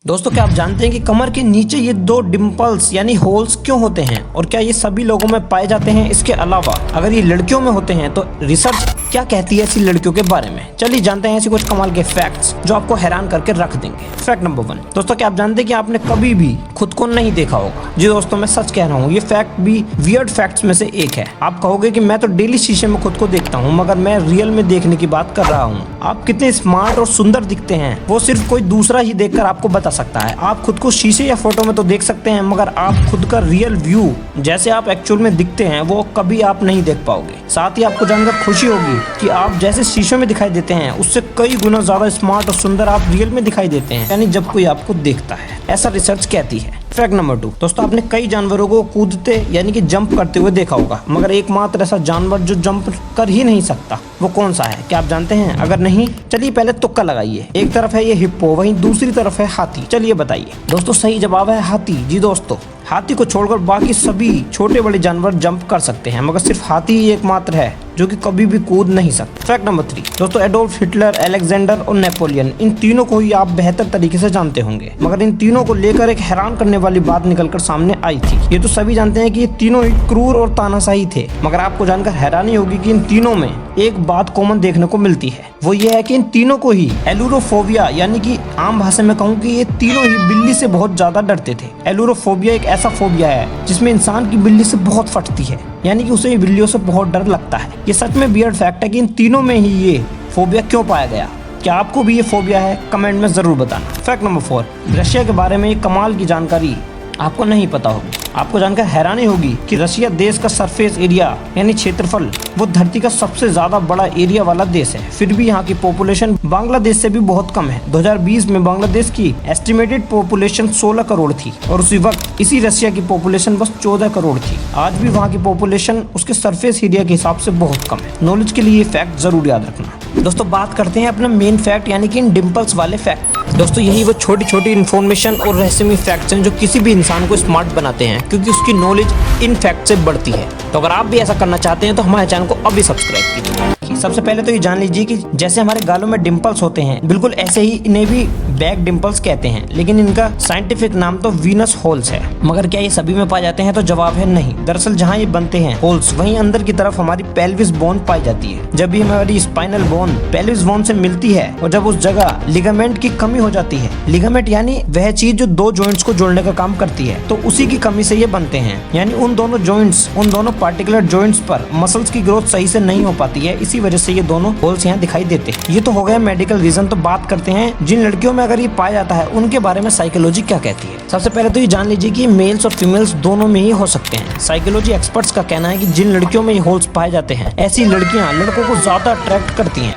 दोस्तों क्या आप जानते हैं कि कमर के नीचे ये दो डिम्पल्स यानी होल्स क्यों होते हैं और क्या ये सभी लोगों में पाए जाते हैं? इसके अलावा अगर ये लड़कियों में होते हैं तो रिसर्च क्या कहती है ऐसी लड़कियों के बारे में? चलिए जानते हैं ऐसे कुछ कमाल के फैक्ट्स जो आपको हैरान करके रख देंगे। फैक्ट नंबर 1, दोस्तों क्या आप जानते हैं कि आपने कभी भी खुद को नहीं देखा होगा? जी दोस्तों मैं सच कह रहा हूँ, ये फैक्ट भी वियर्ड फैक्ट्स में से एक है। आप कहोगे कि मैं तो डेली शीशे में खुद को देखता हूँ, मगर मैं रियल में देखने की बात कर रहा हूँ। आप कितने स्मार्ट और सुंदर दिखते हैं वो सिर्फ कोई दूसरा ही देखकर आपको बता सकता है। आप खुद को शीशे या फोटो में तो देख सकते हैं, मगर आप खुद का रियल व्यू जैसे आप एक्चुअल में दिखते हैं वो कभी आप नहीं देख पाओगे। साथ ही आपको जानकर खुशी होगी कि आप जैसे शीशे में दिखाई देते हैं उससे कई गुना ज्यादा स्मार्ट और सुंदर आप रियल में दिखाई देते हैं, यानी जब कोई आपको देखता है, ऐसा रिसर्च कहती है। फैक्ट नंबर 2, दोस्तों आपने कई जानवरों को कूदते यानी कि जंप करते हुए देखा होगा, मगर एकमात्र ऐसा जानवर जो जंप कर ही नहीं सकता वो कौन सा है? क्या आप जानते हैं? अगर नहीं, चलिए पहले तुक्का लगाइए। एक तरफ है ये हिप्पो, वहीं दूसरी तरफ है हाथी। चलिए बताइए। दोस्तों सही जवाब है हाथी। जी दोस्तों, हाथी को छोड़कर बाकी सभी छोटे बड़े जानवर जंप कर सकते हैं, मगर सिर्फ हाथी ही एकमात्र है जो कि कभी भी कूद नहीं सकता। फैक्ट नंबर 3, दोस्तों एडोल्फ हिटलर, अलेक्जेंडर और नेपोलियन, इन तीनों को ही आप बेहतर तरीके से जानते होंगे, मगर इन तीनों को लेकर एक हैरान करने वाली बात निकलकर सामने आई थी। ये तो सभी जानते हैं कि ये तीनों ही क्रूर और तानाशाही थे, मगर आपको जानकर हैरानी होगी कि इन तीनों में एक बात कॉमन देखने को मिलती है। वो ये है कि इन तीनों को ही एलुरोफोबिया, यानी कि आम भाषा में कहूँ कि ये तीनों ही बिल्ली से बहुत ज्यादा डरते थे। एलुरोफोबिया एक ऐसा फोबिया है जिसमें इंसान की बिल्ली से बहुत फटती है, यानी कि उसे बिल्लियों से बहुत डर लगता है। ये सच में वियर्ड फैक्ट है कि इन तीनों में ही ये फोबिया क्यों पाया गया। क्या आपको भी ये फोबिया है? कमेंट में जरूर बताना। फैक्ट नंबर 4, रशिया के बारे में एक कमाल की जानकारी आपको नहीं पता होगी। आपको जानकर हैरानी होगी कि रशिया देश का सरफेस एरिया यानी क्षेत्रफल वो धरती का सबसे ज्यादा बड़ा एरिया वाला देश है, फिर भी यहाँ की पॉपुलेशन बांग्लादेश से भी बहुत कम है। 2020 में बांग्लादेश की एस्टिमेटेड पॉपुलेशन 16 करोड़ थी और उसी वक्त इसी रशिया की पॉपुलेशन बस 14 करोड़ थी। आज भी वहाँ की पॉपुलेशन उसके सरफेस एरिया के हिसाब से बहुत कम है। नॉलेज के लिए ये फैक्ट जरूर याद रखना। दोस्तों बात करते हैं अपना मेन फैक्ट यानी कि इन डिम्पल्स वाले फैक्ट। दोस्तों यही वो छोटी छोटी इन्फॉर्मेशन और रहस्यमय फैक्ट्स हैं जो किसी भी इंसान को स्मार्ट बनाते हैं, क्योंकि उसकी नॉलेज इन फैक्ट से बढ़ती है। तो अगर आप भी ऐसा करना चाहते हैं तो हमारे चैनल को अभी सब्सक्राइब कीजिए। सबसे पहले तो ये जान लीजिए कि जैसे हमारे गालों में डिम्पल्स होते हैं, बिल्कुल ऐसे ही इन्हें भी बैक डिम्पल्स कहते हैं, लेकिन इनका साइंटिफिक नाम तो वीनस होल्स है। मगर क्या ये सभी में पाए जाते हैं? तो जवाब है नहीं। दरअसल जहाँ ये बनते हैं होल्स, वहीं अंदर की तरफ हमारी पेल्विस बोन पाई जाती है। जब भी हमारी स्पाइनल बोन पेल्विस बोन से मिलती है और जब उस जगह लिगामेंट की कमी हो जाती है, लिगामेंट यानी वह चीज जो दो जॉइंट्स को जोड़ने का काम करती है, तो उसी की कमी से ये बनते हैं। यानी उन दोनों जॉइंट्स, उन दोनों पार्टिकुलर जॉइंट्स पर मसल्स की ग्रोथ सही से नहीं हो पाती है, इसी वजह से ये दोनों होल्स यहाँ दिखाई देते हैं। ये तो हो गया मेडिकल रीजन। तो बात करते हैं जिन लड़कियों में अगर ये पाया जाता है उनके बारे में साइकोलॉजी क्या कहती है। सबसे पहले तो ये जान लीजिए कि मेल्स और फीमेल्स दोनों में ही हो सकते हैं। साइकोलॉजी एक्सपर्ट्स का कहना है कि जिन लड़कियों में ये होल्स पाए जाते हैं, ऐसी लड़कियां लड़कों को ज्यादा अट्रैक्ट करती हैं।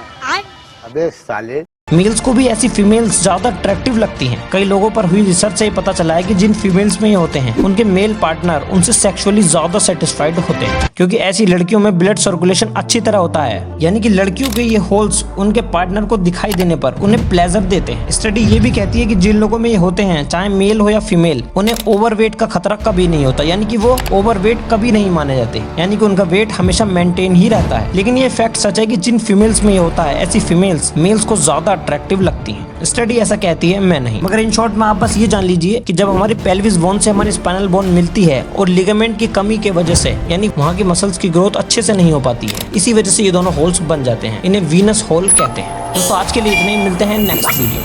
अबे साले, मेल्स को भी ऐसी फीमेल्स ज्यादा अट्रैक्टिव लगती हैं। कई लोगों पर हुई रिसर्च से पता चला है कि जिन फीमेल्स में ये होते हैं उनके मेल पार्टनर उनसे सेक्सुअली ज्यादा सेटिस्फाइड होते हैं, क्योंकि ऐसी लड़कियों में ब्लड सर्कुलेशन अच्छी तरह होता है। यानी कि लड़कियों के ये होल्स उनके पार्टनर को दिखाई देने पर उन्हें प्लेजर देते हैं। स्टडी ये भी कहती है कि जिन लोगों में ये होते हैं, चाहे मेल हो या फीमेल, उन्हें ओवरवेट का खतरा कभी नहीं होता, यानी कि वो ओवरवेट कभी नहीं माने जाते, यानी कि उनका वेट हमेशा मेंटेन ही रहता है। लेकिन ये फैक्ट सच है कि जिन फीमेल्स में ये होता है, ऐसी फीमेल्स मेल्स को ज्यादा अट्रैक्टिव लगती हैं। स्टडी ऐसा कहती है, मैं नहीं। मगर इन शॉर्ट में आप बस ये जान लीजिए कि जब हमारी पेल्विस बोन से हमारी स्पाइनल बोन मिलती है और लिगामेंट की कमी के वजह से, यानी वहाँ की मसल्स की ग्रोथ अच्छे से नहीं हो पाती है, इसी वजह से ये दोनों होल्स बन जाते हैं। इन्हें वीनस होल कहते हैं। दोस्तों आज के लिए इतने ही, मिलते हैं नेक्स्ट वीडियो।